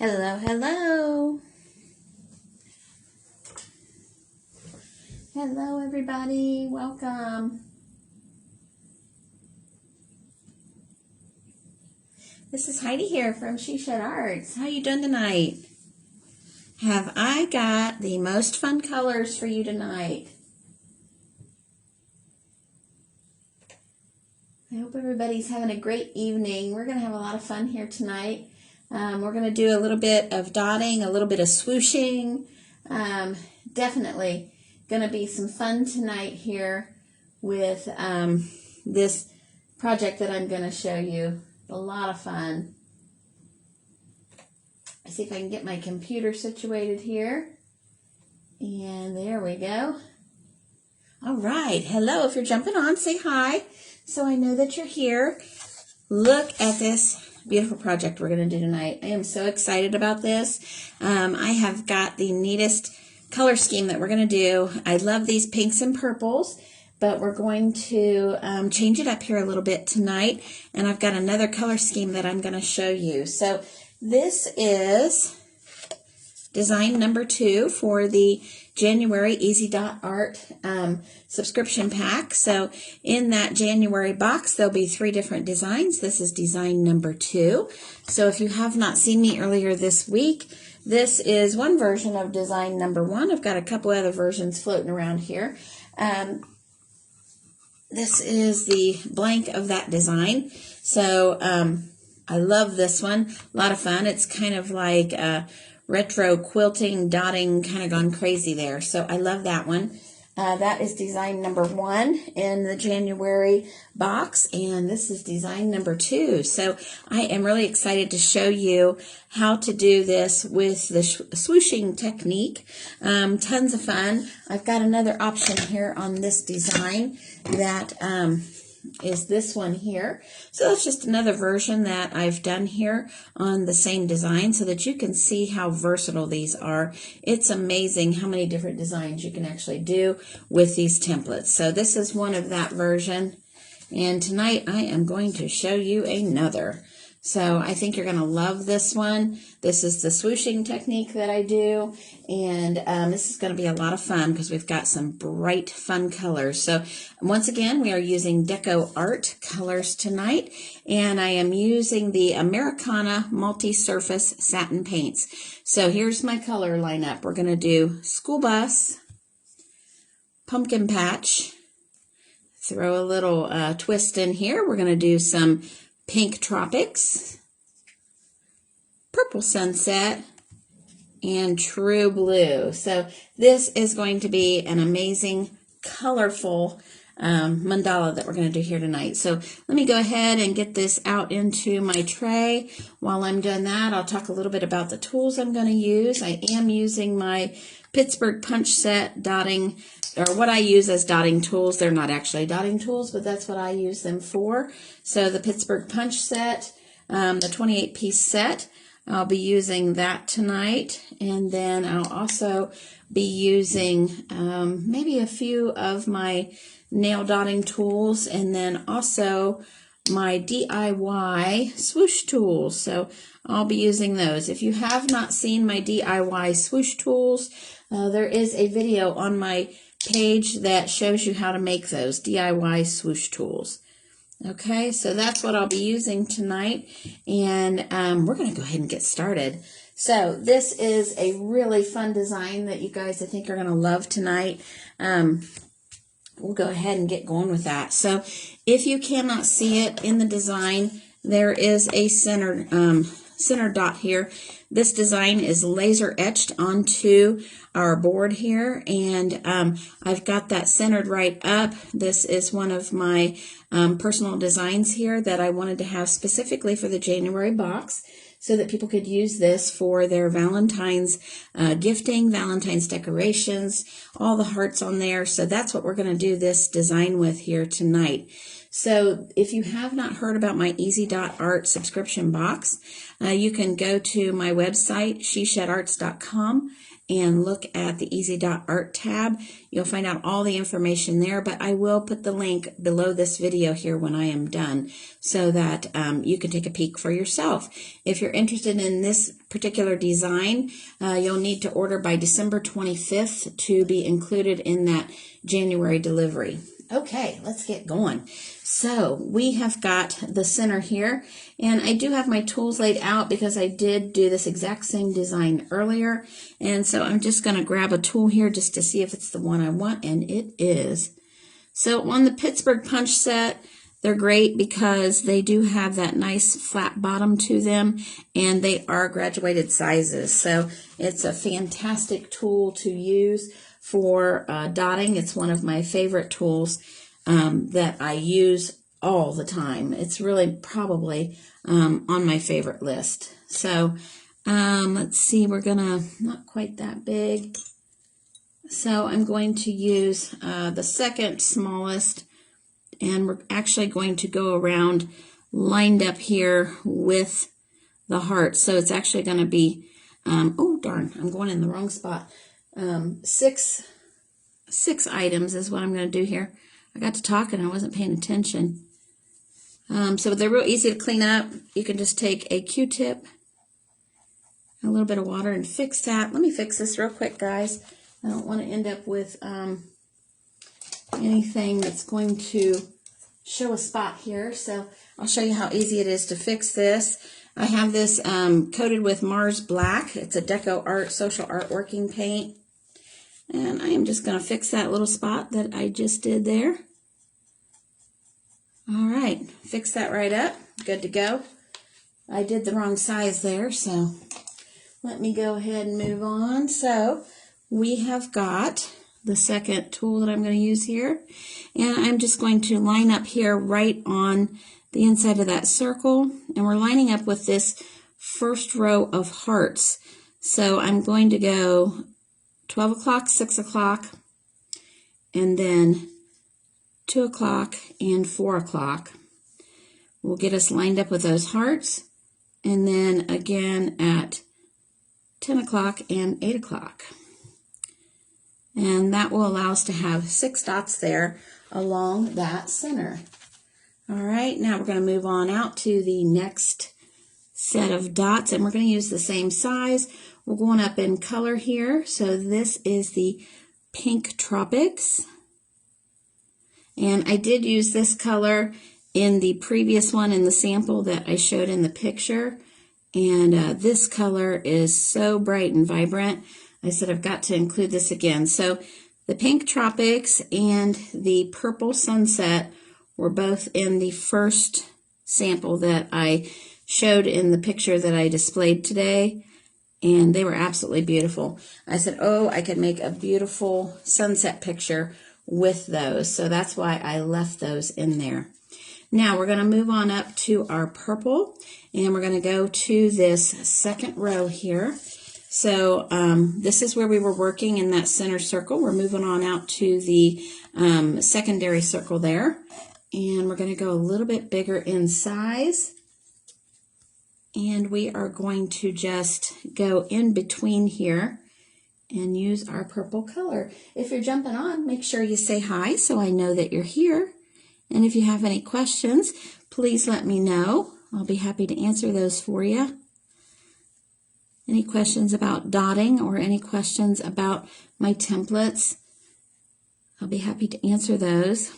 Hello, hello. Hello, everybody. Welcome. This is Heidi here from Sunset Arts. How you doing tonight? Have I got the most fun colors for you tonight? I hope everybody's having a great evening. We're going to have a lot of fun here tonight. We're going to do a little bit of dotting, a little bit of swooshing. Definitely going to be some fun tonight here with this project that I'm going to show you. A lot of fun. I see if I can get my computer situated here. And there we go. All right. Hello. If you're jumping on, say hi so I know that you're here. Look at this beautiful project we're going to do tonight. I am so excited about this. I have got the neatest color scheme that we're going to do. I love these pinks and purples, but we're going to change it up here a little bit tonight, and I've got another color scheme that I'm going to show you. So this is design number 2 for the January Easy Dot Art subscription pack. So in that January box, there'll be 3 different designs. This is design number 2. So if you have not seen me earlier this week, this is one version of design number 1. I've got a couple other versions floating around here. This is the blank of that design. So I love this one. A lot of fun. It's kind of like retro quilting, dotting, kind of gone crazy there. So I love that one. That is design number 1 in the January box, and this is design number 2. So I am really excited to show you how to do this with the swooshing technique. Tons of fun. I've got another option here on this design that is this one here. So that's just another version that I've done here on the same design so that you can see how versatile these are. It's amazing how many different designs you can actually do with these templates. So this is one of that version, and tonight I am going to show you another. So I think you're going to love this one. This is the swooshing technique that I do, and this is going to be a lot of fun because we've got some bright, fun colors. So once again, we are using Deco Art colors tonight, and I am using the Americana Multi-Surface Satin Paints. So here's my color lineup. We're going to do School Bus, Pumpkin Patch, throw a little twist in here. We're going to do some Pink Tropics, Purple Sunset, and True Blue. So this is going to be an amazing, colorful mandala that we're going to do here tonight. So let me go ahead and get this out into my tray. While I'm doing that, I'll talk a little bit about the tools I'm going to use. I am using my Pittsburgh punch set dotting, or what I use as dotting tools. They're not actually dotting tools, but that's what I use them for. So the Pittsburgh punch set, the 28-piece set, I'll be using that tonight. And then I'll also be using maybe a few of my nail dotting tools, and then also my DIY swoosh tools. So I'll be using those. If you have not seen my DIY swoosh tools, there is a video on my page that shows you how to make those DIY swoosh tools. Okay, so that's what I'll be using tonight, and we're going to go ahead and get started. So this is a really fun design that you guys, I think, are going to love tonight. We'll go ahead and get going with that. So if you cannot see it in the design, there is a center dot here. This design is laser etched onto our board here, and I've got that centered right up. This is one of my personal designs here that I wanted to have specifically for the January box, so that people could use this for their Valentine's gifting, Valentine's decorations, all the hearts on there. So that's what we're going to do this design with here tonight. So if you have not heard about my Easy Dot Art subscription box, you can go to my website, shesadarts.com, and look at the Easy Dot Art tab. You'll find out all the information there, but I will put the link below this video here when I am done so that you can take a peek for yourself. If you're interested in this particular design, you'll need to order by December 25th to be included in that January delivery. Okay, let's get going. So we have got the center here, and I do have my tools laid out because I did do this exact same design earlier. And so I'm just going to grab a tool here just to see if it's the one I want, and it is. So on the Pittsburgh punch set, they're great because they do have that nice flat bottom to them, and they are graduated sizes. So it's a fantastic tool to use for dotting. It's one of my favorite tools that I use all the time. It's really probably on my favorite list. So let's see, we're gonna, not quite that big. So I'm going to use the second smallest, and we're actually going to go around lined up here with the heart. So it's actually going to be, oh darn, I'm going in the wrong spot. Six items is what I'm going to do here. I got to talking, I wasn't paying attention. So they're real easy to clean up. You can just take a Q-tip, a little bit of water, and fix that. Let me fix this real quick, guys. I don't want to end up with anything that's going to show a spot here. So I'll show you how easy it is to fix this. I have this coated with Mars Black. It's a Deco Art Social Art Working Paint. And I am just going to fix that little spot that I just did there. All right, fix that right up. Good to go. I did the wrong size there, so let me go ahead and move on. So we have got the second tool that I'm going to use here. And I'm just going to line up here right on the inside of that circle. And we're lining up with this first row of hearts. So I'm going to go 12 o'clock, 6 o'clock, and then 2 o'clock and 4 o'clock. Will get us lined up with those hearts. And then again at 10 o'clock and 8 o'clock. And that will allow us to have 6 dots there along that center. All right, now we're going to move on out to the next set of dots, and we're going to use the same size. We're going up in color here. So this is the Pink Tropics. And I did use this color in the previous one in the sample that I showed in the picture. And this color is so bright and vibrant. I said I've got to include this again. So the Pink Tropics and the Purple Sunset were both in the first sample that I showed in the picture that I displayed today. And they were absolutely beautiful. I said, oh, I could make a beautiful sunset picture with those. So that's why I left those in there. Now we're going to move on up to our purple, and we're going to go to this second row here. So this is where we were working in that center circle. We're moving on out to the secondary circle there. And we're going to go a little bit bigger in size. And we are going to just go in between here and use our purple color. If you're jumping on, make sure you say hi so I know that you're here. And if you have any questions, please let me know. I'll be happy to answer those for you. Any questions about dotting or any questions about my templates, I'll be happy to answer those.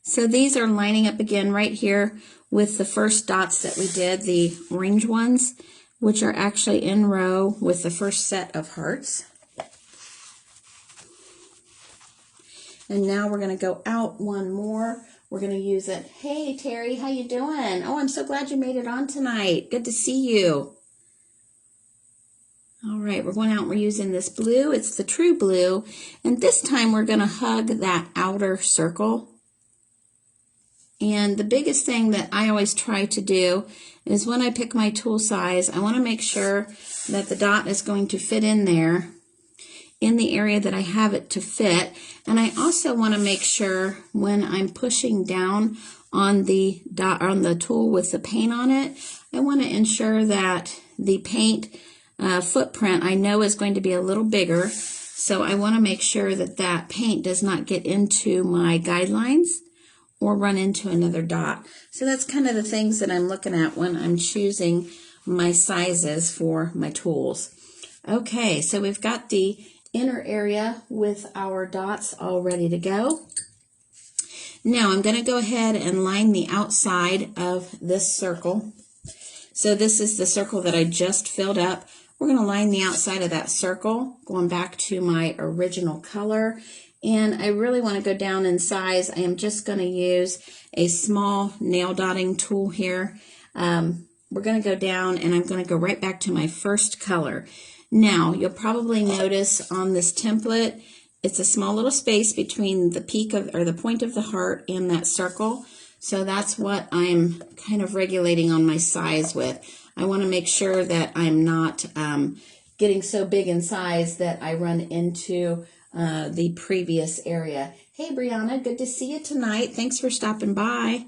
So these are lining up again right here with the first dots that we did, the orange ones, which are actually in row with the first set of hearts. And now we're going to go out one more. We're going to use it. Hey, Terry, how you doing? Oh, I'm so glad you made it on tonight. Good to see you. All right, we're going out and we're using this blue. It's the True Blue. And this time we're going to hug that outer circle. And the biggest thing that I always try to do is when I pick my tool size, I want to make sure that the dot is going to fit in there in the area that I have it to fit. And I also want to make sure when I'm pushing down on the dot on the tool with the paint on it, I want to ensure that the paint footprint I know is going to be a little bigger, so I want to make sure that that paint does not get into my guidelines or run into another dot. So that's kind of the things that I'm looking at when I'm choosing my sizes for my tools. Okay, so we've got the inner area with our dots all ready to go. Now I'm going to go ahead and line the outside of this circle. So this is the circle that I just filled up. We're going to line the outside of that circle, going back to my original color. And I really want to go down in size. I am just going to use a small nail dotting tool here. We're going to go down and I'm going to go right back to my first color. Now, you'll probably notice on this template, it's a small little space between the peak of, or the point of the heart and that circle. So that's what I'm kind of regulating on my size with. I want to make sure that I'm not getting so big in size that I run into the previous area. Hey, Brianna, good to see you tonight. Thanks for stopping by.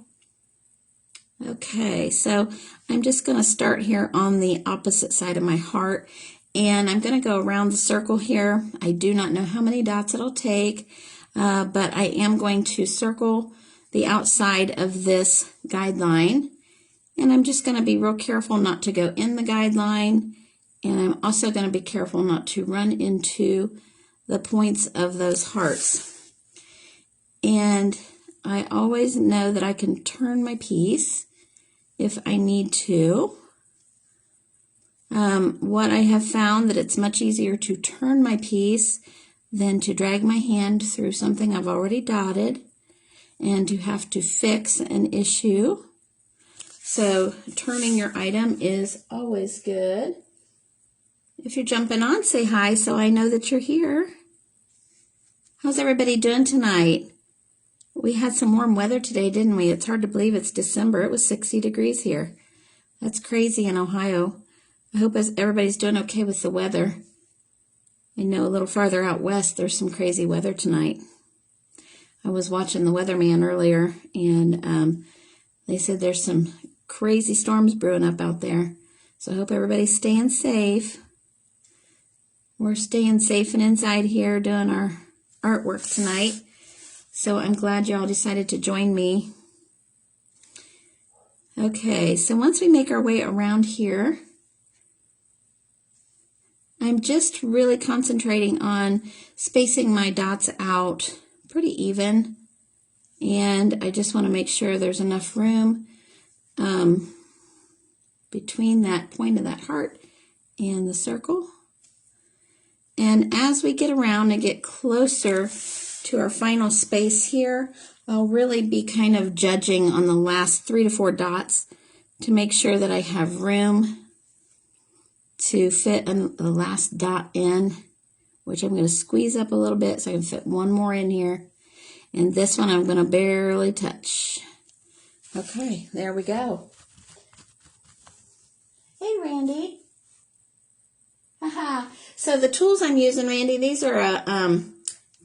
Okay, so I'm just going to start here on the opposite side of my heart, and I'm going to go around the circle here. I do not know how many dots it'll take, but I am going to circle the outside of this guideline, and I'm just going to be real careful not to go in the guideline, and I'm also going to be careful not to run into the points of those hearts. And I always know that I can turn my piece if I need to. What I have found that it's much easier to turn my piece than to drag my hand through something I've already dotted and to have to fix an issue. So turning your item is always good. If you're jumping on, say hi so I know that you're here. How's everybody doing tonight? We had some warm weather today, didn't we? It's hard to believe it's December. It was 60 degrees here. That's crazy in Ohio. I hope everybody's doing okay with the weather. I know a little farther out west there's some crazy weather tonight. I was watching the weatherman earlier, and they said there's some crazy storms brewing up out there. So I hope everybody's staying safe. We're staying safe and inside here doing our artwork tonight. So I'm glad y'all decided to join me. Okay, so once we make our way around here, I'm just really concentrating on spacing my dots out pretty even. And I just want to make sure there's enough room between that point of that heart and the circle. And as we get around and get closer to our final space here, I'll really be kind of judging on the last 3 to 4 dots to make sure that I have room to fit the last dot in, which I'm going to squeeze up a little bit so I can fit one more in here. And this one I'm going to barely touch. Okay, there we go. Hey, Randy. Haha. So the tools I'm using, Randy, these are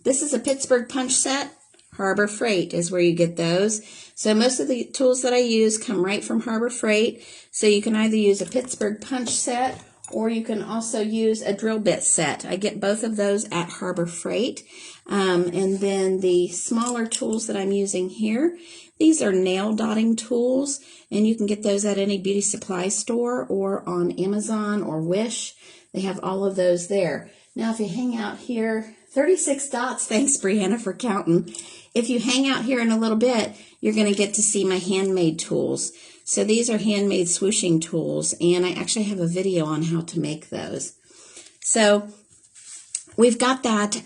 this is a Pittsburgh punch set. Harbor Freight is where you get those. So most of the tools that I use come right from Harbor Freight. So you can either use a Pittsburgh punch set or you can also use a drill bit set. I get both of those at Harbor Freight. And then the smaller tools that I'm using here, these are nail dotting tools, and you can get those at any beauty supply store or on Amazon or Wish. They have all of those there. Now, if you hang out here, 36 dots, thanks, Brianna, for counting. If you hang out here in a little bit, you're going to get to see my handmade tools. So these are handmade swooshing tools, and I actually have a video on how to make those. So we've got that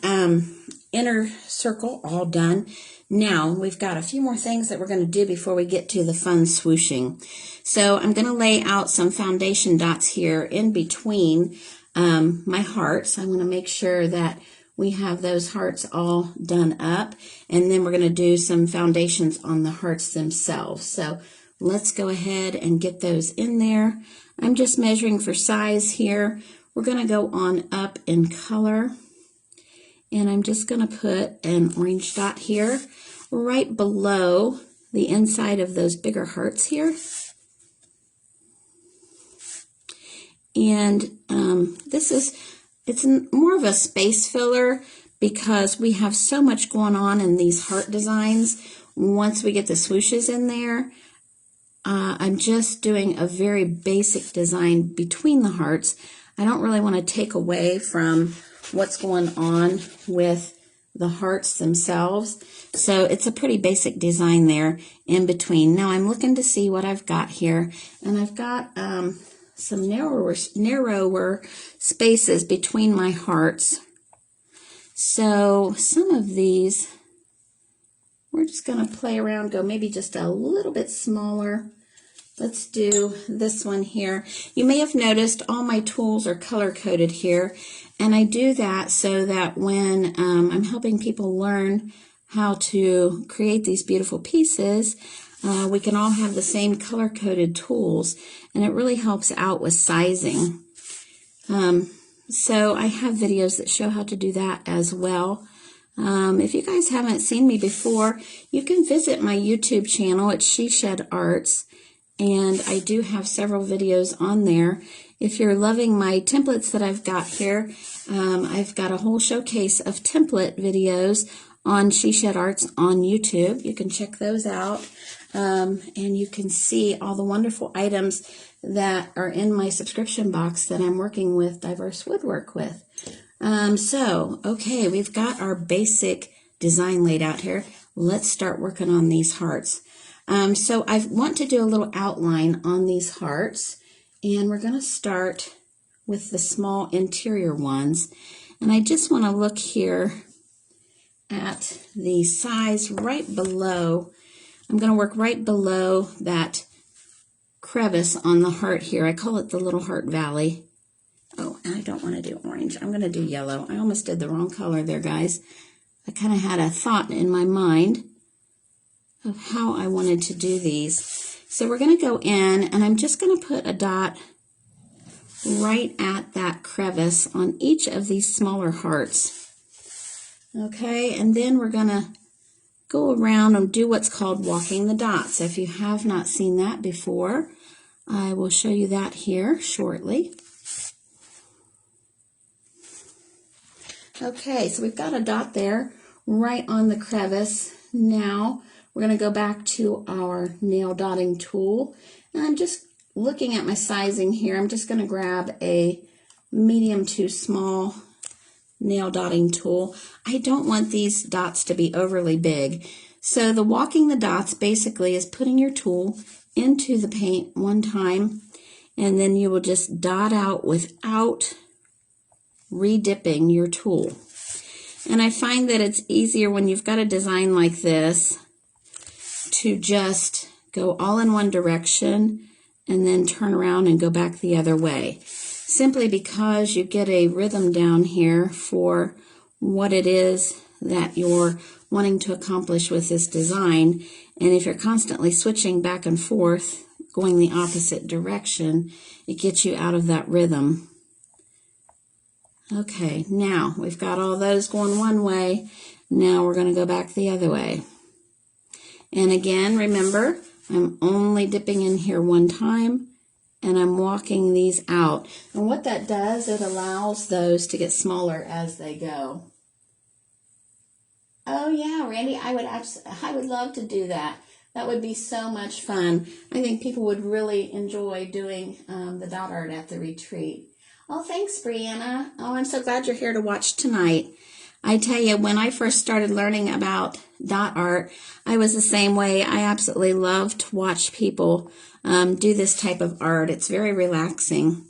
inner circle all done. Now we've got a few more things that we're going to do before we get to the fun swooshing. So I'm going to lay out some foundation dots here in between my hearts. I want to make sure that we have those hearts all done up, and then we're going to do some foundations on the hearts themselves. So let's go ahead and get those in there. I'm just measuring for size here. We're going to go on up in color, and I'm just going to put an orange dot here right below the inside of those bigger hearts here. And it's more of a space filler because we have so much going on in these heart designs. Once we get the swooshes in there, I'm just doing a very basic design between the hearts. I don't really want to take away from what's going on with the hearts themselves. So it's a pretty basic design there in between. Now I'm looking to see what I've got here. And I've got some narrower spaces between my hearts. So some of these, we're just going to play around, go maybe just a little bit smaller. Let's do this one here. You may have noticed all my tools are color-coded here, and I do that so that when I'm helping people learn how to create these beautiful pieces, we can all have the same color-coded tools, and it really helps out with sizing. So I have videos that show how to do that as well. If you guys haven't seen me before, you can visit my YouTube channel. It's She Shed Arts. And I do have several videos on there. If you're loving my templates that I've got here, I've got a whole showcase of template videos on She Shed Arts on YouTube. You can check those out. And you can see all the wonderful items that are in my subscription box that I'm working with Diverse Woodwork with. Okay, we've got our basic design laid out here. Let's start working on these hearts. So I want to do a little outline on these hearts, and we're going to start with the small interior ones. And I just want to look here at the size right below. I'm going to work right below that crevice on the heart here. I call it the Little Heart Valley. Oh, and I don't want to do orange. I'm going to do yellow. I almost did the wrong color there, guys. I kind of had a thought in my mind of how I wanted to do these. So we're going to go in, and I'm just going to put a dot right at that crevice on each of these smaller hearts. Okay, and then we're going to go around and do what's called walking the dots. If you have not seen that before, I will show you that here shortly. Okay, so we've got a dot there right on the crevice. Now we're going to go back to our nail dotting tool, and I'm just looking at my sizing here. I'm just going to grab a medium to small nail dotting tool. I don't want these dots to be overly big. So the walking the dots basically is putting your tool into the paint one time, and then you will just dot out without re-dipping your tool. And I find that it's easier when you've got a design like this to just go all in one direction and then turn around and go back the other way. Simply because you get a rhythm down here for what it is that you're wanting to accomplish with this design. And if you're constantly switching back and forth, going the opposite direction, it gets you out of that rhythm. Okay, now we've got all those going one way. Now we're going to go back the other way. And again, remember, I'm only dipping in here one time, and I'm walking these out. And what that does, it allows those to get smaller as they go. Oh yeah, Randy, I would love to do that. That would be so much fun. I think people would really enjoy doing the dot art at the retreat. Oh, thanks, Brianna. Oh, I'm so glad you're here to watch tonight. I tell you, when I first started learning about dot art, I was the same way. I absolutely love to watch people do this type of art. It's very relaxing.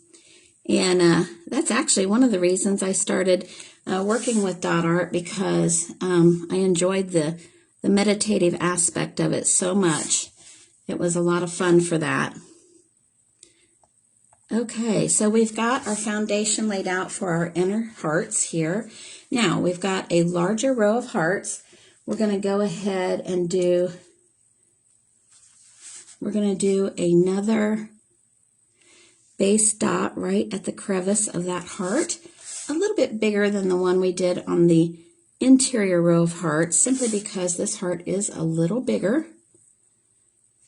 And that's actually one of the reasons I started working with dot art, because I enjoyed the meditative aspect of it so much. It was a lot of fun for that. Okay, so we've got our foundation laid out for our inner hearts here. Now, we've got a larger row of hearts. We're going to go ahead and do another base dot right at the crevice of that heart, a little bit bigger than the one we did on the interior row of hearts, simply because this heart is a little bigger.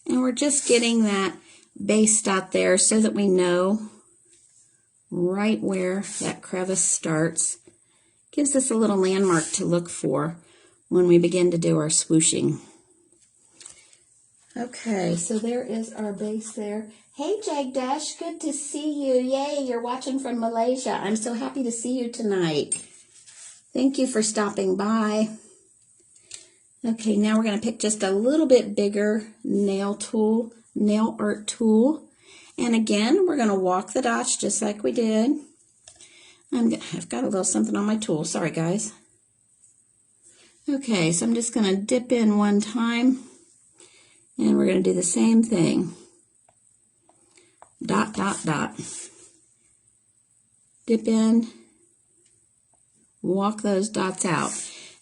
And we're just getting that base dot there so that we know right where that crevice starts. Gives us a little landmark to look for when we begin to do our swooshing. Okay, so there is our base there. Hey Jagdash, good to see you. Yay, you're watching from Malaysia. I'm so happy to see you tonight. Thank you for stopping by. Okay, now we're going to pick just a little bit bigger nail art tool. And again, we're going to walk the dots just like we did. I've got a little something on my tool. Sorry, guys. Okay, so I'm just going to dip in one time. And we're going to do the same thing. Dot, dot, dot. Dip in. Walk those dots out.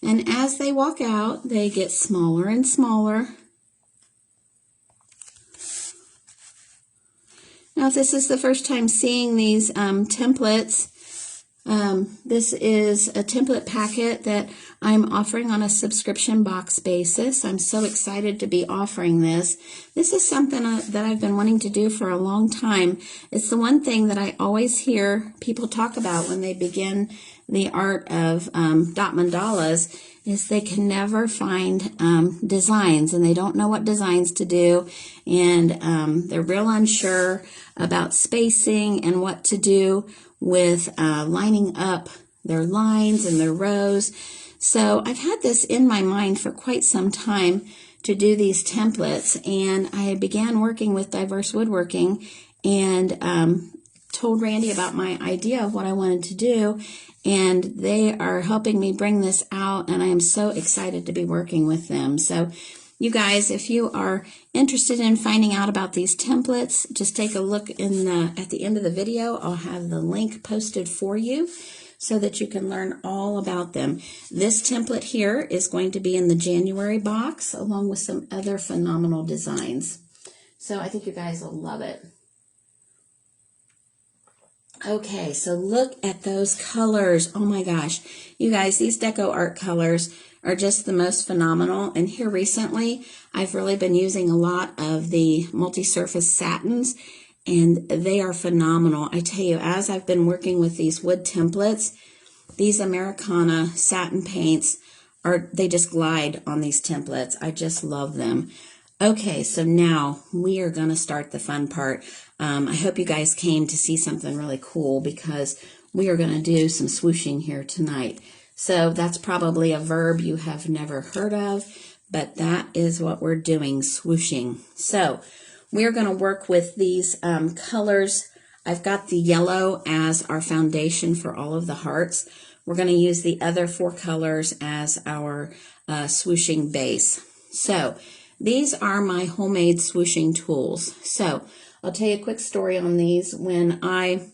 And as they walk out, they get smaller and smaller. Now, if this is the first time seeing these templates, this is a template packet that I'm offering on a subscription box basis. I'm so excited to be offering this. This is something that I've been wanting to do for a long time. It's the one thing that I always hear people talk about when they begin the art of dot mandalas, is they can never find designs, and they don't know what designs to do, and they're real unsure about spacing and what to do with lining up their lines and their rows. So I've had this in my mind for quite some time to do these templates, and I began working with Diverse Woodworking and told Randy about my idea of what I wanted to do, and they are helping me bring this out, and I am so excited to be working with them. So you guys, if you are interested in finding out about these templates, just take a look at the end of the video. I'll have the link posted for you so that you can learn all about them. This template here is going to be in the January box along with some other phenomenal designs. So I think you guys will love it. Okay, so look at those colors. Oh my gosh. You guys, these deco art colors are just the most phenomenal. And here recently, I've really been using a lot of the multi-surface satins, and they are phenomenal. I tell you, as I've been working with these wood templates, these Americana satin paints, they just glide on these templates. I just love them. Okay, so now we are going to start the fun part. I hope you guys came to see something really cool, because we are going to do some swooshing here tonight. So that's probably a verb you have never heard of, but that is what we're doing, swooshing. So we're going to work with these colors. I've got the yellow as our foundation for all of the hearts. We're going to use the other 4 colors as our swooshing base. So these are my homemade swooshing tools. So I'll tell you a quick story on these. When I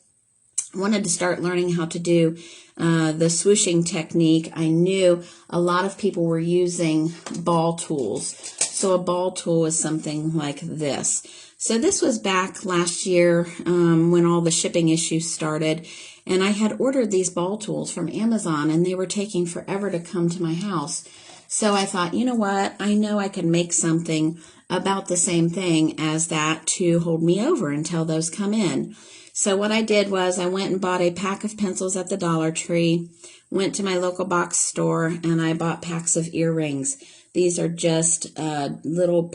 wanted to start learning how to do the swooshing technique, I knew a lot of people were using ball tools. So a ball tool is something like this. So this was back last year when all the shipping issues started, and I had ordered these ball tools from Amazon, and they were taking forever to come to my house. So I thought, you know what, I know I can make something about the same thing as that to hold me over until those come in. So what I did was I went and bought a pack of pencils at the Dollar Tree, went to my local box store, and I bought packs of earrings. These are just little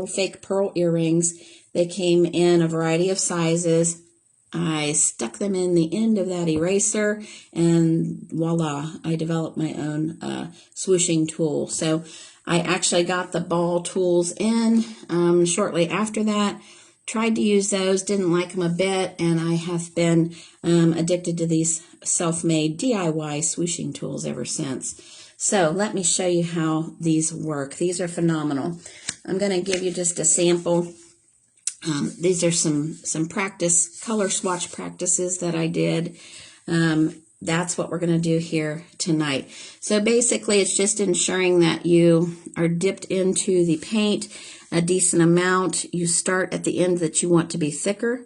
fake pearl earrings. They came in a variety of sizes. I stuck them in the end of that eraser, and voila, I developed my own swooshing tool. So I actually got the ball tools in shortly after that. Tried to use those, didn't like them a bit, and I have been addicted to these self-made DIY swooshing tools ever since. So let me show you how these work. These are phenomenal. I'm going to give you just a sample. These are some practice, color swatch practices that I did. That's what we're going to do here tonight. So basically, it's just ensuring that you are dipped into the paint a decent amount. You start at the end that you want to be thicker,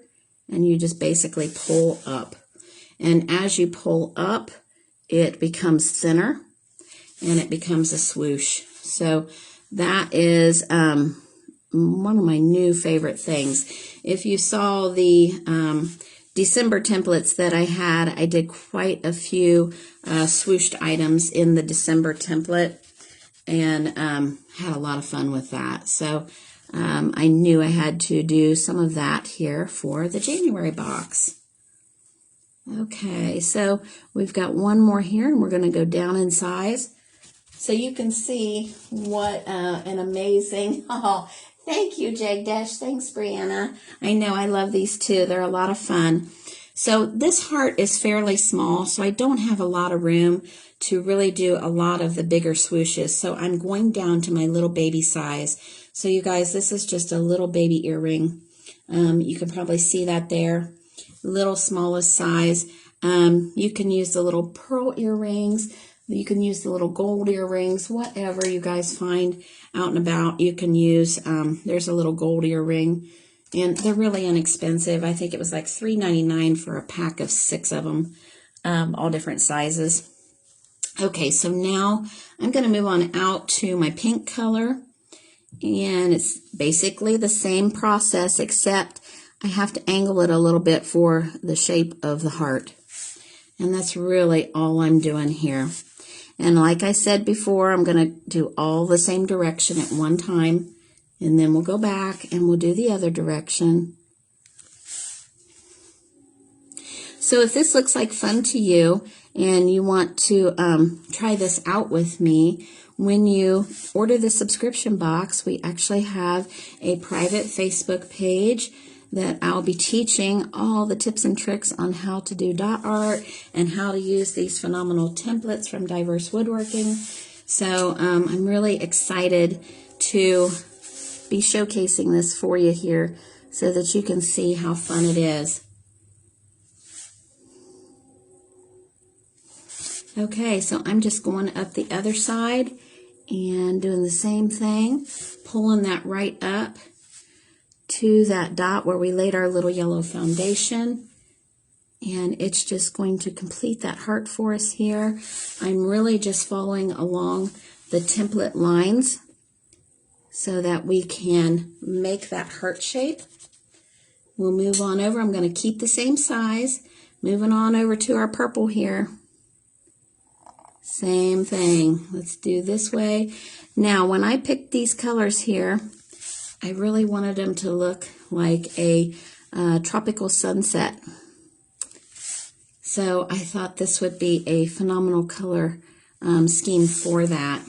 and you just basically pull up. And as you pull up, it becomes thinner, and it becomes a swoosh. So that is one of my new favorite things. If you saw the December templates that I had, I did quite a few swooshed items in the December template, and had a lot of fun with that. So I knew I had to do some of that here for the January box. Okay, so we've got one more here, and we're going to go down in size. So you can see what an amazing, oh, thank you, Jag Dash. Thanks, Brianna. I know I love these too. They're a lot of fun. So this heart is fairly small, so I don't have a lot of room to really do a lot of the bigger swooshes. So I'm going down to my little baby size. So you guys, this is just a little baby earring. You can probably see that there. Little smallest size. You can use the little pearl earrings. You can use the little gold earrings, whatever you guys find out and about, you can use. There's a little gold earring, and they're really inexpensive. I think it was like $3.99 for a pack of 6 of them, all different sizes. Okay, so now I'm going to move on out to my pink color, and it's basically the same process, except I have to angle it a little bit for the shape of the heart. And that's really all I'm doing here. And like I said before, I'm going to do all the same direction at one time, and then we'll go back and we'll do the other direction. So if this looks like fun to you and you want to try this out with me, when you order the subscription box, we actually have a private Facebook page that I'll be teaching all the tips and tricks on how to do dot art and how to use these phenomenal templates from Diverse Woodworking. So I'm really excited to be showcasing this for you here so that you can see how fun it is. Okay, so I'm just going up the other side and doing the same thing, pulling that right up to that dot where we laid our little yellow foundation, and it's just going to complete that heart for us here. I'm really just following along the template lines so that we can make that heart shape. We'll move on over. I'm going to keep the same size. Moving on over to our purple here. Same thing. Let's do this way. Now, when I picked these colors here, I really wanted them to look like a tropical sunset. So I thought this would be a phenomenal color scheme for that.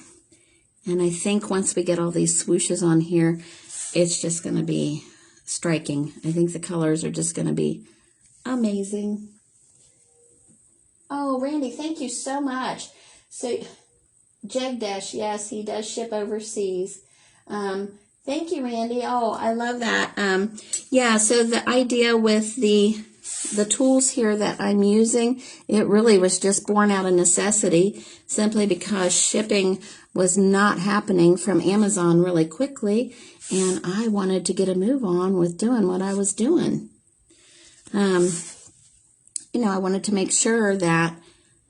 And I think once we get all these swooshes on here, it's just going to be striking. I think the colors are just going to be amazing. Oh, Randy, thank you so much. So, Jag Dash, yes, he does ship overseas. Thank you, Randy. Oh, I love that. Yeah, so the idea with the tools here that I'm using, it really was just born out of necessity, simply because shipping was not happening from Amazon really quickly, and I wanted to get a move on with doing what I was doing. You know, I wanted to make sure that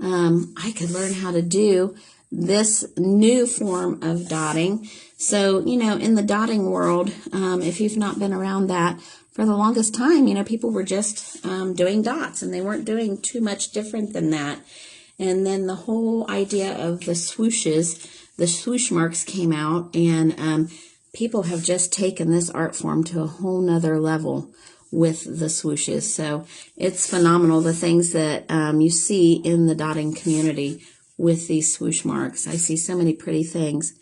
I could learn how to do this new form of dotting. So, you know, in the dotting world, if you've not been around that, for the longest time, you know, people were just doing dots, and they weren't doing too much different than that. And then the whole idea of the swooshes, the swoosh marks came out, and people have just taken this art form to a whole nother level with the swooshes. So it's phenomenal, the things that you see in the dotting community with these swoosh marks. I see so many pretty things.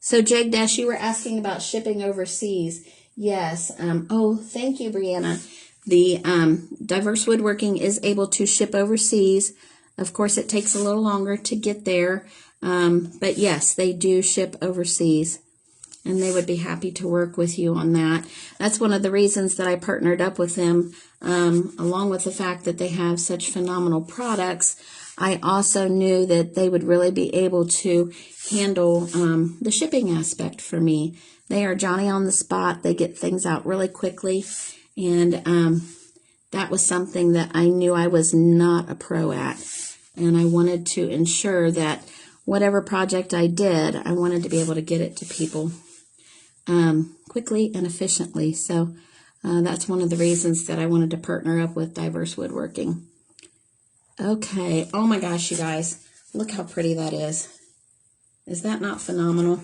So Jag Dash, you were asking about shipping overseas. Yes. Oh, thank you, Brianna. The Diverse Woodworking is able to ship overseas. Of course, it takes a little longer to get there. But yes, they do ship overseas, and they would be happy to work with you on that. That's one of the reasons that I partnered up with them, along with the fact that they have such phenomenal products. I also knew that they would really be able to handle the shipping aspect for me. They are Johnny on the spot. They get things out really quickly, and that was something that I knew I was not a pro at. And I wanted to ensure that whatever project I did, I wanted to be able to get it to people quickly and efficiently. So That's one of the reasons that I wanted to partner up with Diverse Woodworking. Okay, oh my gosh, you guys, look how pretty that is. Is that not phenomenal?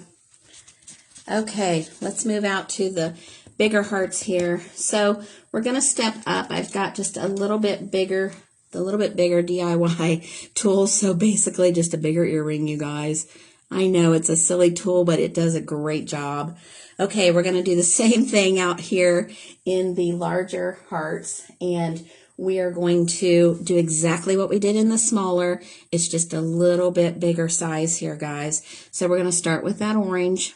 Okay, let's move out to the bigger hearts here. So we're going to step up. I've got just a little bit bigger DIY tool. So basically just a bigger earring, you guys. I know it's a silly tool, but it does a great job. Okay, we're going to do the same thing out here in the larger hearts, and we are going to do exactly what we did in the smaller. It's just a little bit bigger size here, guys. So we're going to start with that orange,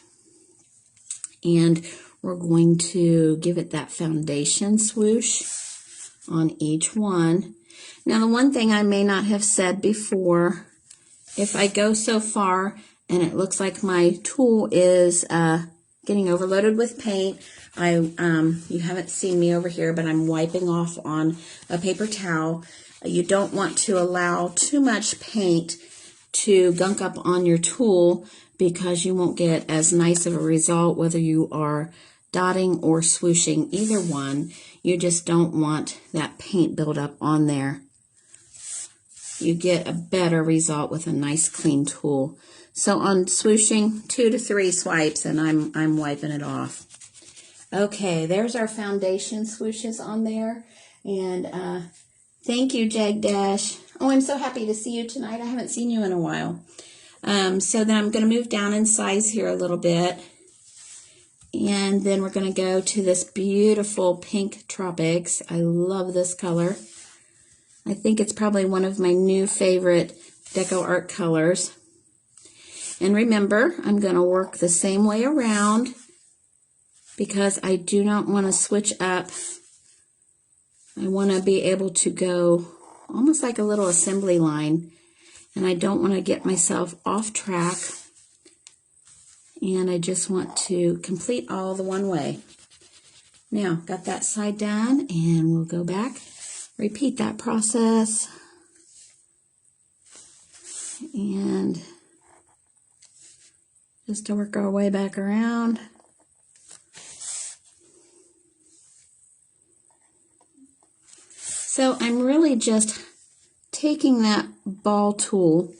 and we're going to give it that foundation swoosh on each one. Now, the one thing I may not have said before, if I go so far and it looks like my tool is getting overloaded with paint, you haven't seen me over here, but I'm wiping off on a paper towel. You don't want to allow too much paint to gunk up on your tool, because you won't get as nice of a result whether you are dotting or swooshing, either one. You just don't want that paint buildup on there. You get a better result with a nice clean tool. So on swooshing, 2 to 3 swipes, and I'm wiping it off. Okay, there's our foundation swooshes on there. And thank you, Jag Dash. Oh, I'm so happy to see you tonight. I haven't seen you in a while. So then I'm going to move down in size here a little bit. And then we're going to go to this beautiful pink Tropics. I love this color. I think it's probably one of my new favorite deco art colors. And remember, I'm going to work the same way around, because I do not want to switch up. I want to be able to go almost like a little assembly line, and I don't want to get myself off track, and I just want to complete all the one way. Now, got that side done, and we'll go back, repeat that process, and just to work our way back around. So I'm really just taking that ball tool,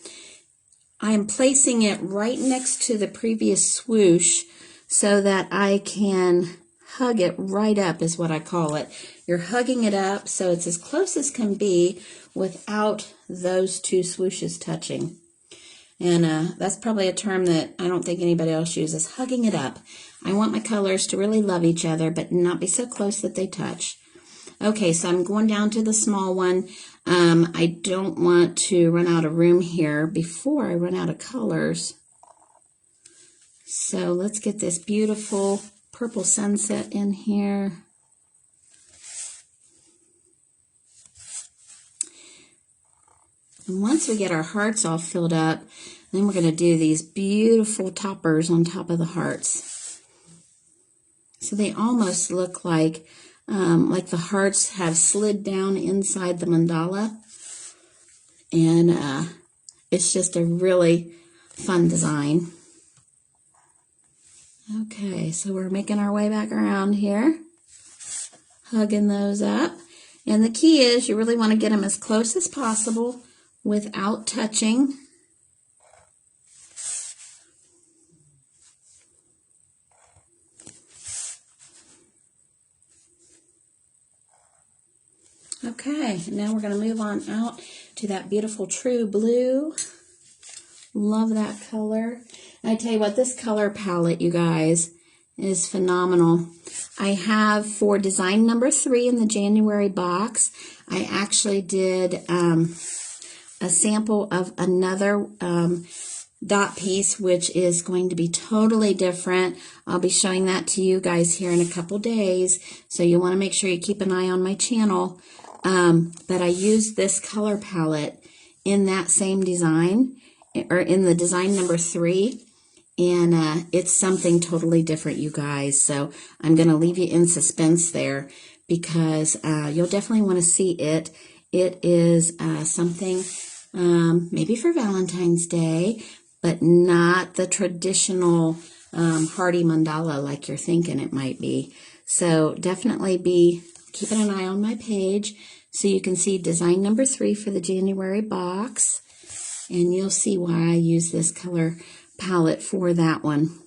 I'm placing it right next to the previous swoosh so that I can hug it right up, is what I call it. You're hugging it up so it's as close as can be without those two swooshes touching. And that's probably a term that I don't think anybody else uses, hugging it up. I want my colors to really love each other, but not be so close that they touch. Okay, so I'm going down to the small one. I don't want to run out of room here before I run out of colors. So let's get this beautiful purple sunset in here. And once we get our hearts all filled up, then we're going to do these beautiful toppers on top of the hearts. So they almost look like the hearts have slid down inside the mandala. And it's just a really fun design. Okay, so we're making our way back around here, hugging those up. And the key is you really want to get them as close as possible without touching. Okay, now we're going to move on out to that beautiful true blue. Love that color. And I tell you what, this color palette, you guys, is phenomenal. I have for design number 3 in the January box, I actually did a sample of another dot piece, which is going to be totally different. I'll be showing that to you guys here in a couple days, so you want to make sure you keep an eye on my channel. But I used this color palette in that same design, or in the design number 3, and it's something totally different, you guys. So I'm going to leave you in suspense there, because you'll definitely want to see it. It is something maybe for Valentine's Day, but not the traditional hardy mandala like you're thinking it might be. So definitely be keeping an eye on my page so you can see design number 3 for the January box. And you'll see why I use this color palette for that one.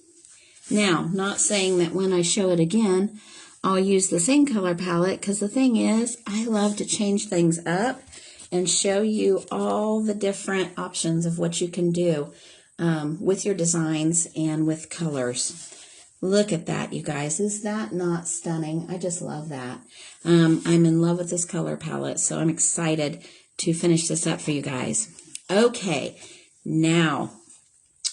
Now, not saying that when I show it again, I'll use the same color palette, because the thing is, I love to change things up and show you all the different options of what you can do with your designs and with colors. Look at that, you guys. Is that not stunning? I just love that. I'm in love with this color palette, so I'm excited to finish this up for you guys. Okay, now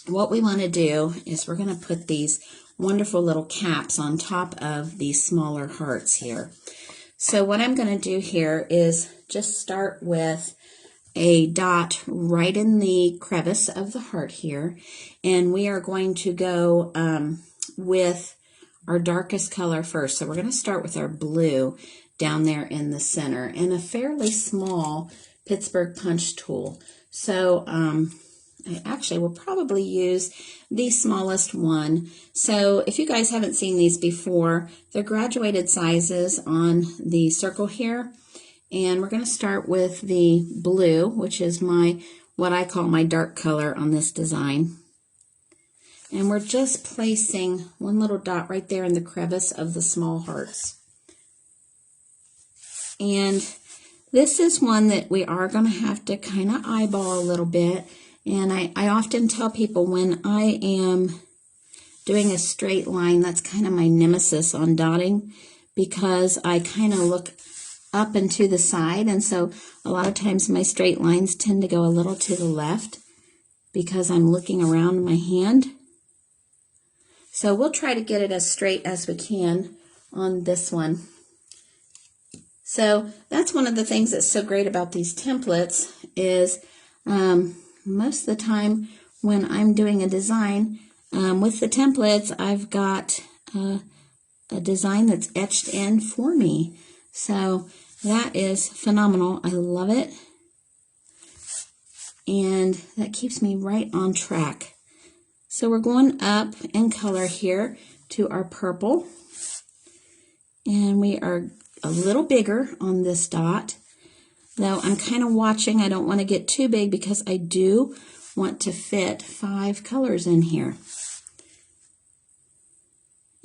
what we want to do is we're going to put these wonderful little caps on top of these smaller hearts here. So what I'm going to do here is just start with a dot right in the crevice of the heart here, and we are going to go with our darkest color first. So we're going to start with our blue down there in the center, and a fairly small Pittsburgh punch tool. So I actually will probably use the smallest one. So if you guys haven't seen these before, they're graduated sizes on the circle here. And we're going to start with the blue, which is what I call my dark color on this design. And we're just placing one little dot right there in the crevice of the small hearts. And this is one that we are going to have to kind of eyeball a little bit. And I often tell people when I am doing a straight line, that's kind of my nemesis on dotting, because I kind of look up and to the side. And so a lot of times my straight lines tend to go a little to the left because I'm looking around my hand. So we'll try to get it as straight as we can on this one. So that's one of the things that's so great about these templates is most of the time when I'm doing a design with the templates, I've got a design that's etched in for me. So that is phenomenal. I love it. And that keeps me right on track. So we're going up in color here to our purple. And we are a little bigger on this dot. Though I'm kind of watching. I don't want to get too big because I do want to fit 5 colors in here.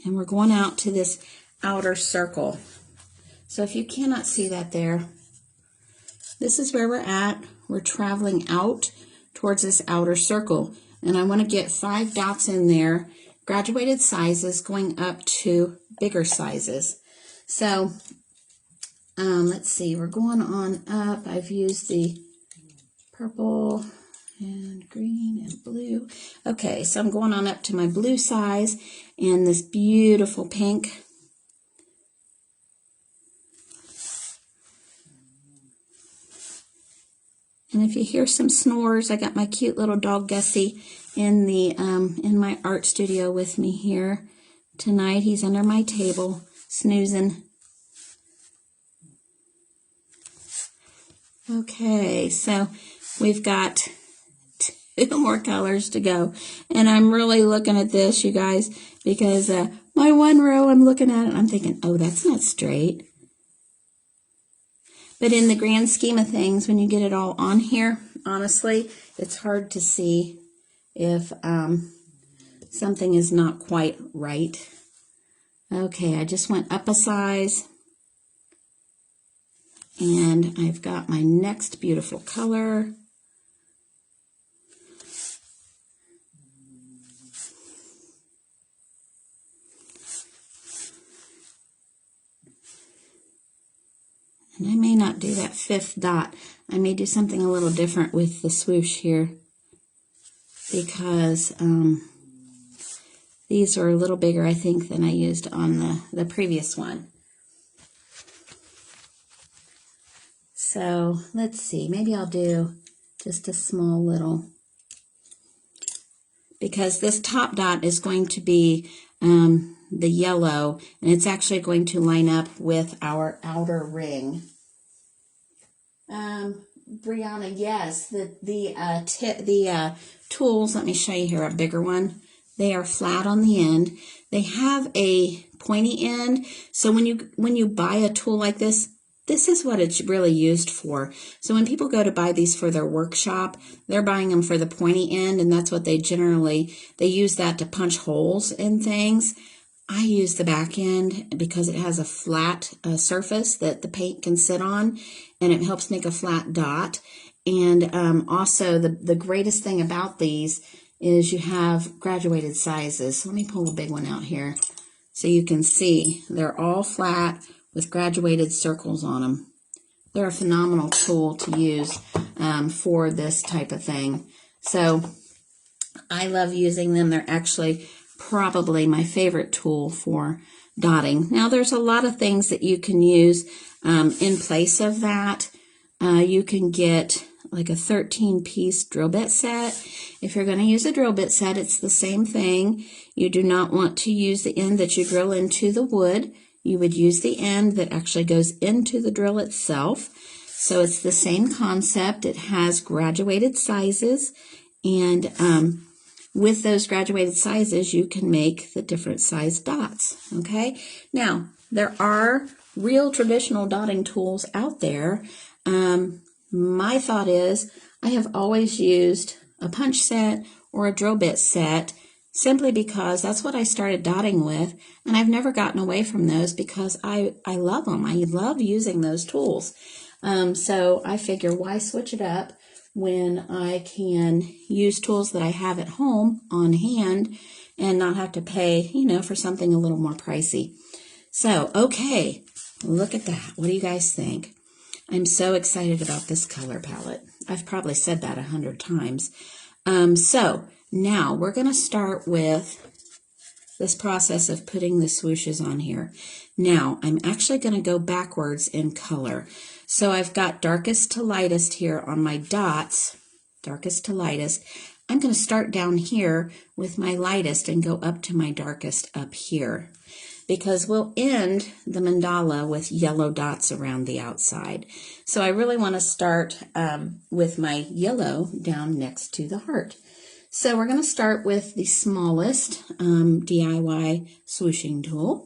And we're going out to this outer circle. So if you cannot see that there, this is where we're at. We're traveling out towards this outer circle. And I want to get 5 dots in there, graduated sizes going up to bigger sizes. So let's see, we're going on up. I've used the purple and green and blue. Okay, so I'm going on up to my blue size and this beautiful pink. And if you hear some snores, I got my cute little dog Gussie in my art studio with me here tonight. He's under my table snoozing. Okay, so we've got 2 more colors to go. And I'm really looking at this, you guys, because my one row, I'm looking at it, I'm thinking, oh, that's not straight. But in the grand scheme of things, when you get it all on here, honestly, it's hard to see if something is not quite right. Okay, I just went up a size. And I've got my next beautiful color. And I may not do that 5th dot. I may do something a little different with the swoosh here, because these are a little bigger, I think, than I used on the previous one. So let's see, maybe I'll do just a small little, because this top dot is going to be the yellow, and it's actually going to line up with our outer ring. Brianna, yes, the tools, let me show you here a bigger one. They are flat on the end. They have a pointy end, so when you buy a tool like this is what it's really used for. So when people go to buy these for their workshop, they're buying them for the pointy end, and that's what they use that to punch holes in things. I use the back end because it has a flat surface that the paint can sit on, and it helps make a flat dot. And also the greatest thing about these is you have graduated sizes. So let me pull a big one out here so you can see they're all flat with graduated circles on them. They're a phenomenal tool to use for this type of thing. So I love using them. They're actually probably my favorite tool for dotting. Now there's a lot of things that you can use in place of that. You can get like a 13-piece drill bit set. If you're going to use a drill bit set, it's the same thing. You do not want to use the end that you drill into the wood. You would use the end that actually goes into the drill itself. So it's the same concept. It has graduated sizes, and with those graduated sizes, you can make the different size dots, okay? Now, there are real traditional dotting tools out there. My thought is I have always used a punch set or a drill bit set simply because that's what I started dotting with, and I've never gotten away from those because I love them. I love using those tools. So I figure, why switch it up when I can use tools that I have at home on hand and not have to pay, for something a little more pricey. So, okay, look at that. What do you guys think? I'm so excited about this color palette. I've probably said that 100 times. So now we're going to start with this process of putting the swooshes on here. Now I'm actually going to go backwards in color. So I've got darkest to lightest here on my dots, darkest to lightest. I'm going to start down here with my lightest and go up to my darkest up here, because we'll end the mandala with yellow dots around the outside. So I really want to start with my yellow down next to the heart. So we're going to start with the smallest DIY swooshing tool.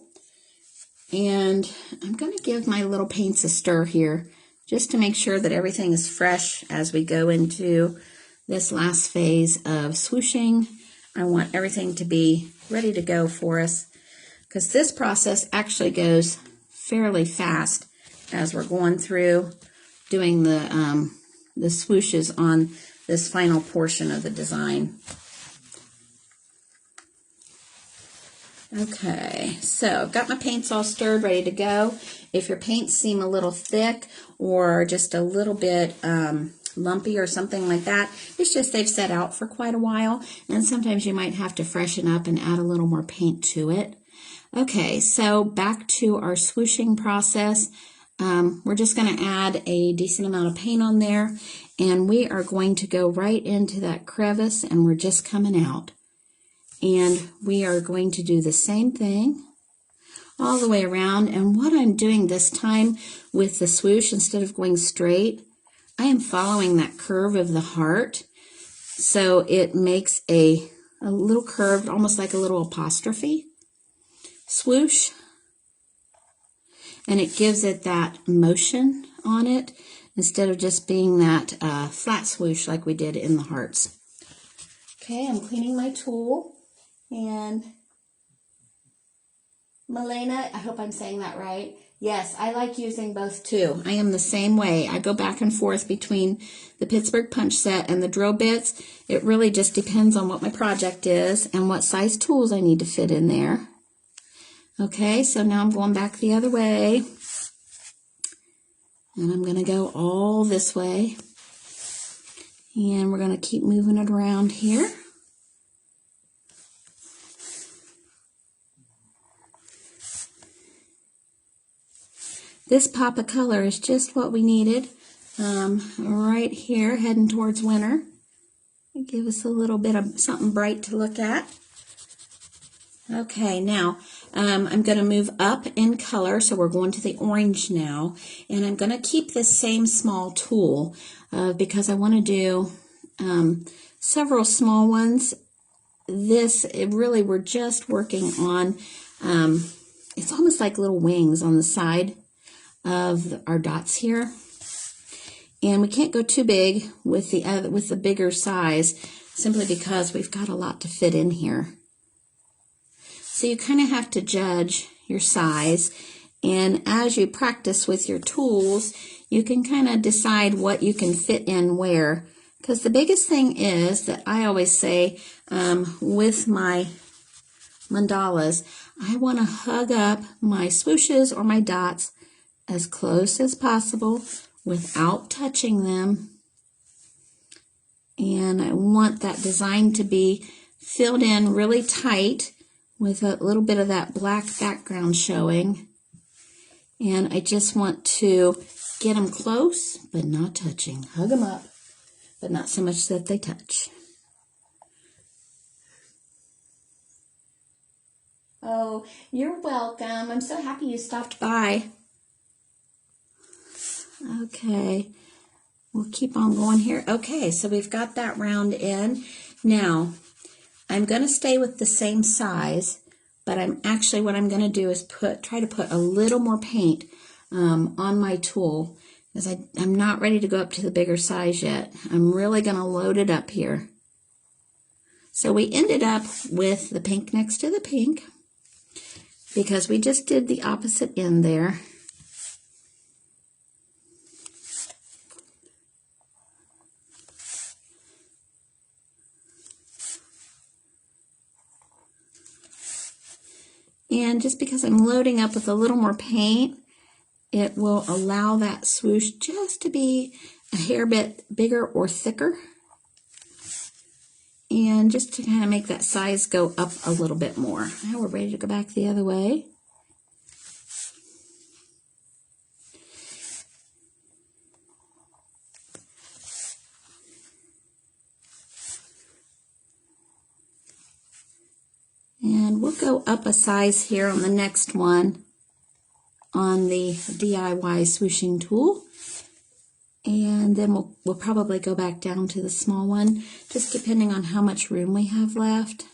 And I'm going to give my little paints a stir here just to make sure that everything is fresh as we go into this last phase of swooshing. I want everything to be ready to go for us, because this process actually goes fairly fast as we're going through doing the swooshes on this final portion of the design. Okay, so I've got my paints all stirred, ready to go. If your paints seem a little thick or just a little bit lumpy or something like that, it's just they've set out for quite a while, and sometimes you might have to freshen up and add a little more paint to it. Okay, so back to our swooshing process. We're just going to add a decent amount of paint on there, and we are going to go right into that crevice, and we're just coming out. And we are going to do the same thing all the way around. And what I'm doing this time with the swoosh, instead of going straight, I am following that curve of the heart. So it makes a little curve, almost like a little apostrophe swoosh. And it gives it that motion on it instead of just being that flat swoosh like we did in the hearts. Okay, I'm cleaning my tool. And Milena, I hope I'm saying that right. Yes, I like using both too. I am the same way. I go back and forth between the Pittsburgh punch set and the drill bits. It really just depends on what my project is and what size tools I need to fit in there. Okay, so now I'm going back the other way. And I'm going to go all this way. And we're going to keep moving it around here. This pop of color is just what we needed right here, heading towards winter. Give us a little bit of something bright to look at. Okay, now I'm going to move up in color, so we're going to the orange now, and I'm going to keep this same small tool because I want to do several small ones this, really, we're just working on, it's almost like little wings on the side of our dots here. And we can't go too big with the bigger size, simply because we've got a lot to fit in here. So you kind of have to judge your size, and as you practice with your tools, you can kind of decide what you can fit in where. Because the biggest thing is that I always say with my mandalas, I want to hug up my swooshes or my dots as close as possible without touching them. And I want that design to be filled in really tight with a little bit of that black background showing. And I just want to get them close, but not touching. Hug them up, but not so much that they touch. Oh, you're welcome. I'm so happy you stopped by. Okay, we'll keep on going here. Okay, so we've got that round in. Now, I'm going to stay with the same size, but what I'm going to do is try to put a little more paint on my tool, because I'm not ready to go up to the bigger size yet. I'm really going to load it up here. So we ended up with the pink next to the pink, because we just did the opposite end there. And just because I'm loading up with a little more paint, it will allow that swoosh just to be a hair bit bigger or thicker. And just to kind of make that size go up a little bit more. Now we're ready to go back the other way. And we'll go up a size here on the next one on the DIY swooshing tool. And then we'll probably go back down to the small one, just depending on how much room we have left.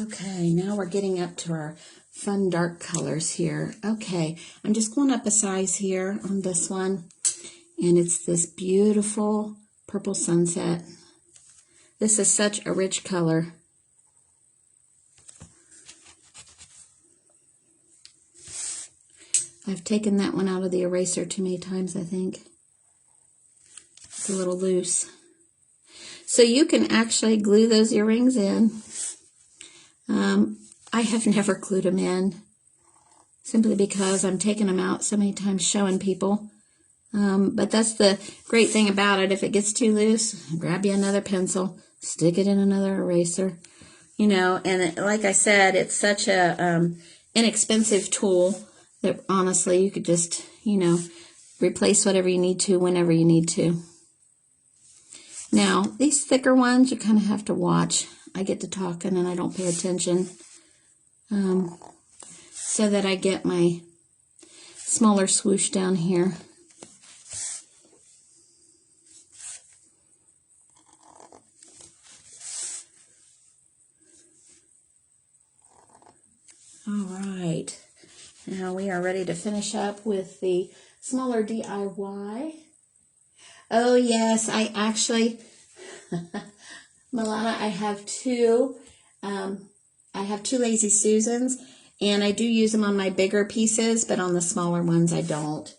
Okay, now we're getting up to our fun dark colors here. Okay, I'm just going up a size here on this one, and it's this beautiful purple sunset. This is such a rich color. I've taken that one out of the eraser too many times, I think. It's a little loose. So you can actually glue those earrings in. I have never glued them in, simply because I'm taking them out so many times showing people. But that's the great thing about it. If it gets too loose, grab you another pencil, stick it in another eraser. You know, and like I said, it's such a inexpensive tool that honestly you could just, you know, replace whatever you need to whenever you need to. Now, these thicker ones, you kind of have to watch. I get to talking and I don't pay attention, so that I get my smaller swoosh down here. All right. Now we are ready to finish up with the smaller DIY. Oh yes, I actually, Milana, I have two Lazy Susans, and I do use them on my bigger pieces, but on the smaller ones I don't.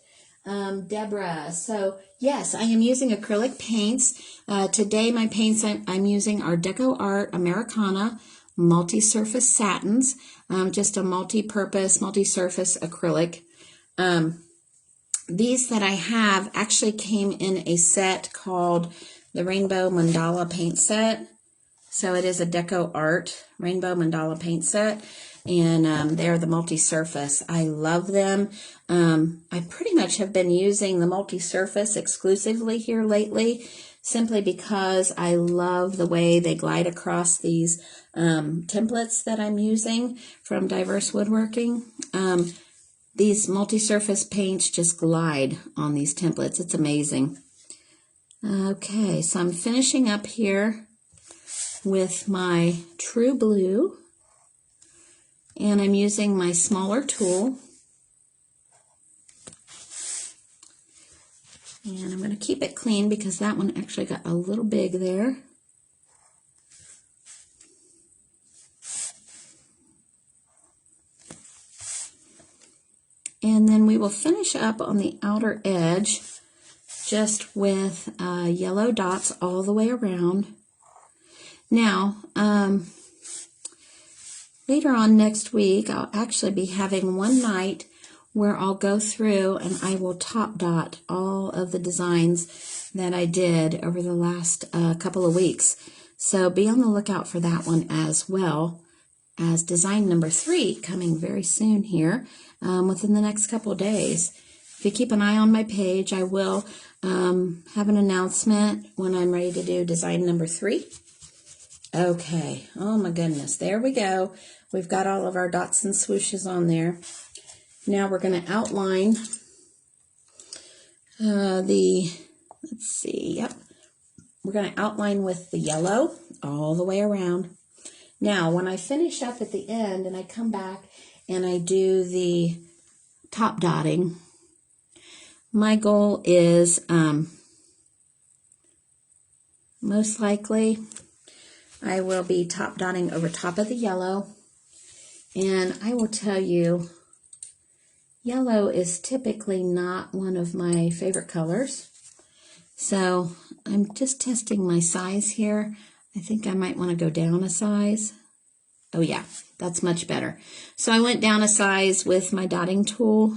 Deborah, so yes, I am using acrylic paints. Today my paints I'm using are Deco Art Americana multi-surface satins, just a multi-purpose, multi-surface acrylic. These that I have actually came in a set called the Rainbow Mandala paint set. So it is a Deco Art Rainbow Mandala paint set, and they're the multi-surface. I love them. I pretty much have been using the multi-surface exclusively here lately, simply because I love the way they glide across these templates that I'm using from Diverse Woodworking. These multi-surface paints just glide on these templates. It's amazing. Okay, so I'm finishing up here with my True Blue, and I'm using my smaller tool. And I'm going to keep it clean because that one actually got a little big there. And then we will finish up on the outer edge just with yellow dots all the way around. Now, later on next week, I'll actually be having one night where I'll go through and I will top dot all of the designs that I did over the last couple of weeks. So be on the lookout for that one as well as design number 3 coming very soon here within the next couple of days. If you keep an eye on my page, I will have an announcement when I'm ready to do design number 3. Okay, oh my goodness, there we go. We've got all of our dots and swooshes on there. Now we're going to outline let's see, yep. We're going to outline with the yellow all the way around. Now, when I finish up at the end and I come back and I do the top dotting, my goal is most likely I will be top dotting over top of the yellow. And I will tell you, yellow is typically not one of my favorite colors. So I'm just testing my size here. I think I might want to go down a size. Oh yeah, that's much better. So I went down a size with my dotting tool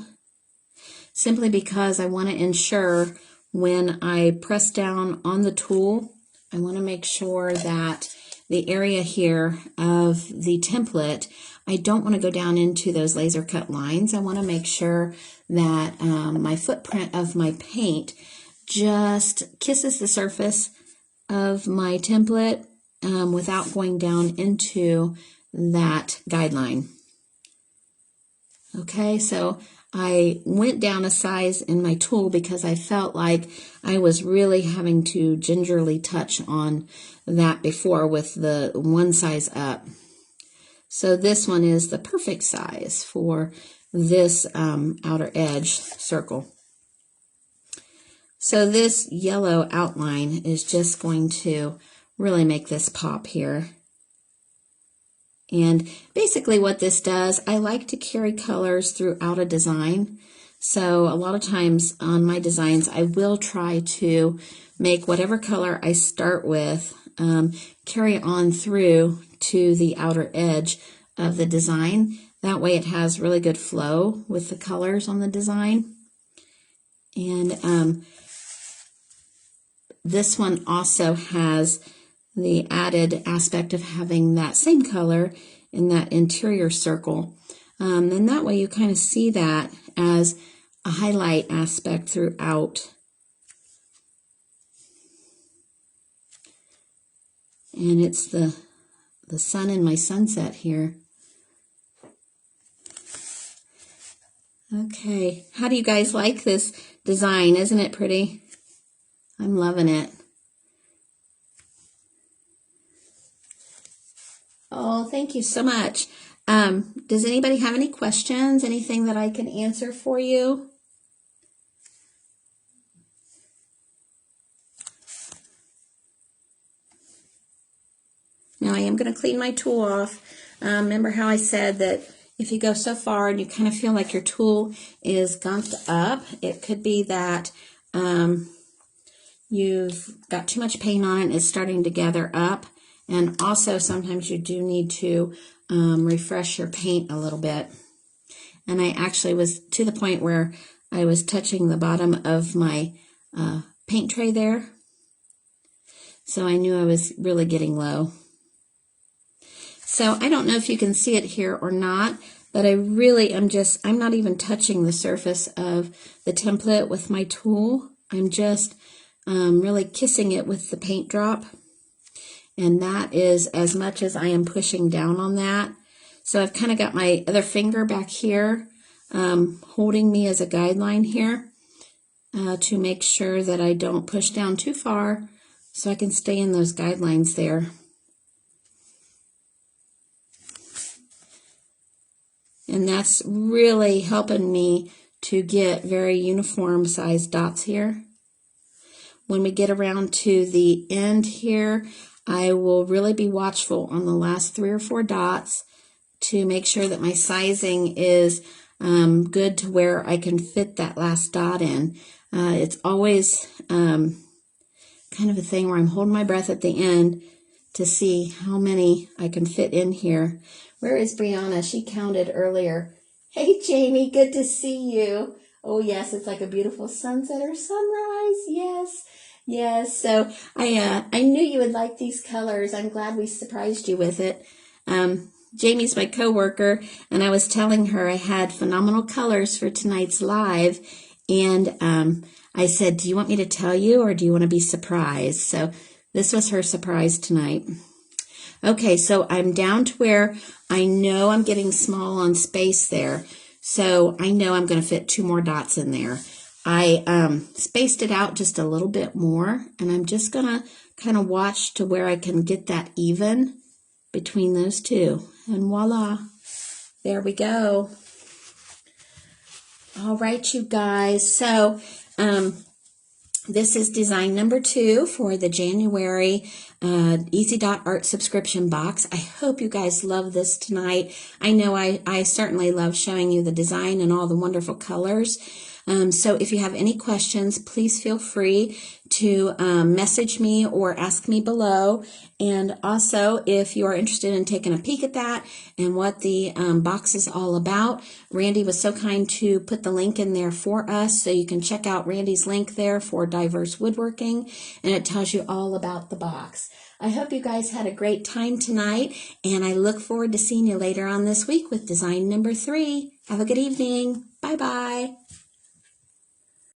simply because I want to ensure when I press down on the tool, I want to make sure that the area here of the template, I don't want to go down into those laser cut lines. I want to make sure that my footprint of my paint just kisses the surface of my template without going down into that guideline. Okay, so I went down a size in my tool because I felt like I was really having to gingerly touch on that before with the one size up. So this one is the perfect size for this outer edge circle. So this yellow outline is just going to really make this pop here. And basically what this does, I like to carry colors throughout a design. So a lot of times on my designs, I will try to make whatever color I start with carry on through to the outer edge of the design. That way it has really good flow with the colors on the design. And this one also has the added aspect of having that same color in that interior circle. And that way you kind of see that as a highlight aspect throughout. And it's the sun in my sunset here. Okay, how do you guys like this design? Isn't it pretty? I'm loving it. Oh, thank you so much. Does anybody have any questions? Anything that I can answer for you? Now I am going to clean my tool off. Remember how I said that if you go so far and you kind of feel like your tool is gunked up, it could be that you've got too much paint on it and it's starting to gather up. And also sometimes you do need to refresh your paint a little bit. And I actually was to the point where I was touching the bottom of my paint tray there. So I knew I was really getting low. So I don't know if you can see it here or not, but I really am I'm not even touching the surface of the template with my tool. I'm just really kissing it with the paint drop. And that is as much as I am pushing down on that. So I've kind of got my other finger back here holding me as a guideline here to make sure that I don't push down too far so I can stay in those guidelines there. And that's really helping me to get very uniform sized dots here. When we get around to the end here, I will really be watchful on the last 3 or 4 dots to make sure that my sizing is good to where I can fit that last dot in. It's always kind of a thing where I'm holding my breath at the end to see how many I can fit in here. Where is Brianna? She counted earlier. Hey, Jamie, good to see you. Oh, yes, it's like a beautiful sunset or sunrise. Yes, yes. So I knew you would like these colors. I'm glad we surprised you with it. Jamie's my coworker, and I was telling her I had phenomenal colors for tonight's live, and I said, do you want me to tell you, or do you want to be surprised? So this was her surprise tonight. Okay, so I'm down to where I know I'm getting small on space there. So I know I'm going to fit 2 more dots in there. I spaced it out just a little bit more, and I'm just going to kind of watch to where I can get that even between those 2. And voila, there we go. All right, you guys. So this is design number 2 for the January Easy Dot Art subscription box. I hope you guys love this tonight. I know I certainly love showing you the design and all the wonderful colors. So if you have any questions, please feel free to message me or ask me below. And also, if you are interested in taking a peek at that and what the box is all about, Randy was so kind to put the link in there for us, so you can check out Randy's link there for Diverse Woodworking, and it tells you all about the box. I hope you guys had a great time tonight, and I look forward to seeing you later on this week with design number 3. Have a good evening. Bye-bye.